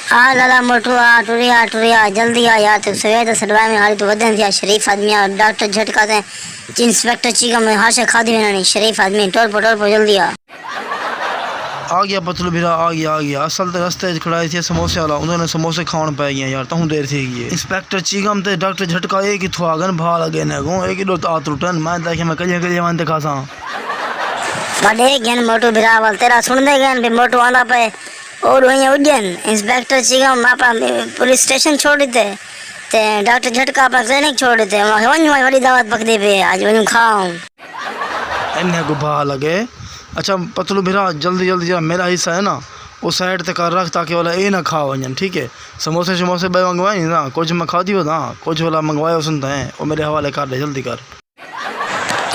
आ लाला मोटू आ टुरिया जल्दी आ यार। तू सवेर सड़वा में हाली तो वदन थिया शरीफ आदमी आ। डॉक्टर झटका से इंस्पेक्टर चीका में हाशे खादी में नहीं शरीफ आदमी टोल पो जल्दी आ गया पतलू भीरा आ गया। असल तो रस्ते खड़ाई थी समोसे वाला, उन्होंने समोसे खान पै गए यार। तहूँ देर थी गई इंस्पेक्टर चीगम ते डॉक्टर झटका एक ही थुआगन भा लगे ने गो एक ही दो आत रुटन मैं देखे मैं कलिया मान दिखा सा बड़े ज्ञान मोटू भीरा वाल तेरा सुन दे ज्ञान भी मोटू आना पे और वहीं उज्जैन इंस्पेक्टर चीगम अपना पुलिस स्टेशन छोड़ देते ते डॉक्टर झटका अपना क्लिनिक छोड़ देते वहीं बड़ी दावत पकड़ी पे आज वहीं खाऊं इन्हें को भा लगे। अच्छा पतलू भीरा जल्दी जरा मेरा हिस्सा है ना वो साइड तक कर रख ताकि वाला ये ना खा वजन ठीक है। समोसे शमोसे भाई मंगवाए ना कुछ मैं खा दियो ना कुछ वाला मंगवाए सुनते हैं वो मेरे हवाले कर दे जल्दी कर।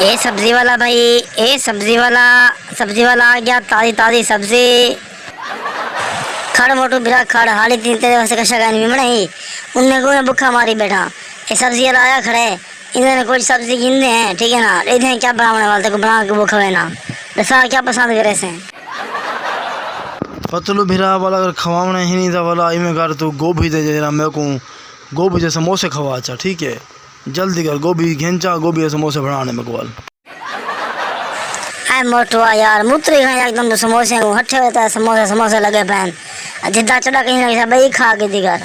ए सब्जी वाला भाई ए सब्जी वाला आ गया ताजी सब्जी खड़ मोटू बिरा खड़ हाली तीन तेरे वास्ते कशा गानी बनाई उनने को भूखा मारी बैठा ये सब्जी वाला आया खड़े इन्होंने कोई सब्जी गिनते हैं ठीक है ना इधर क्या बनाने वाले को बना के वो खवे ना दसा क्या पसंद करे से पतलू भीरा वाला अगर खवाना ही नहीं था वाला इमें कर तू गोभी दे जरा मेरे को गोभी जैसे समोसे खवा अच्छा ठीक है जल्दी कर गोभी घेंचा गोभी समोसे बनाने में गोल आए मोटुआ यार मूत्री खाए एकदम तो समोसे को हट्ठे होता है समोसे लगे पहन जिद्दा चढ़ा कहीं लगे भाई खा के दिगर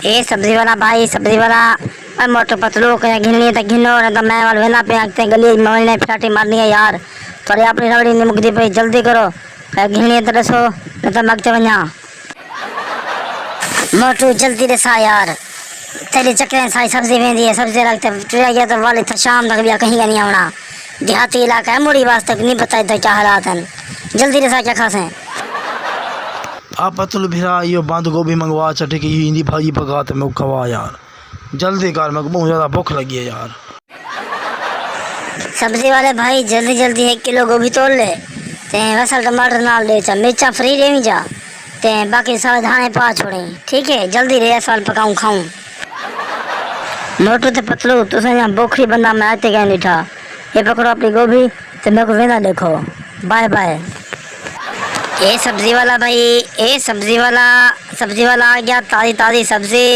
ए सब्जी वाला भाई सब्जी वाला मोटो पतलू कहीं घिननी तो घिनो ना तो मैं वाल वेला पे आते गली मोहल्ले ने फटाटी मारनी है यार थोड़ी अपनी रबड़ी नहीं मुकदी पे जल्दी करो घिननी तो रसो न तो मगते वना मोटू जल्दी रसा यार तेरी चक्कर सारी सब्जी वेंदी है सब्जी रखते टुरा गया तो वाले तो शाम तक भी कहीं का नहीं आना देहाती इलाका है मुड़ी वास्ते नहीं पता तो क्या हालात हैं जल्दी रसा क्या खासे आप पतलू भीरा यो बंद गोभी मंगवा अच्छा ठीक है हिंदी भाजी पकाते मैं खवा यार जल्दी कर मेरे को बहुत ज़्यादा भूख लगी है यार। सब्जी वाले भाई जल्दी 1 किलो गोभी तोड़ ले ते वसल टमाटर नाल दे चा मिर्चा फ्री दे जा ते बाकी सारे धाने पा छोड़े ठीक है जल्दी रे साल पकाऊं खाऊं मोटू ते पतलू तुसे यहाँ बोखरी बंदा मैं आते क्या निठा ये पकड़ो अपनी गोभी ते मेरे को वेना देखो बाय बाय। ए सब्जी वाला भाई ए सब्जी वाला आ गया ताजी सब्जी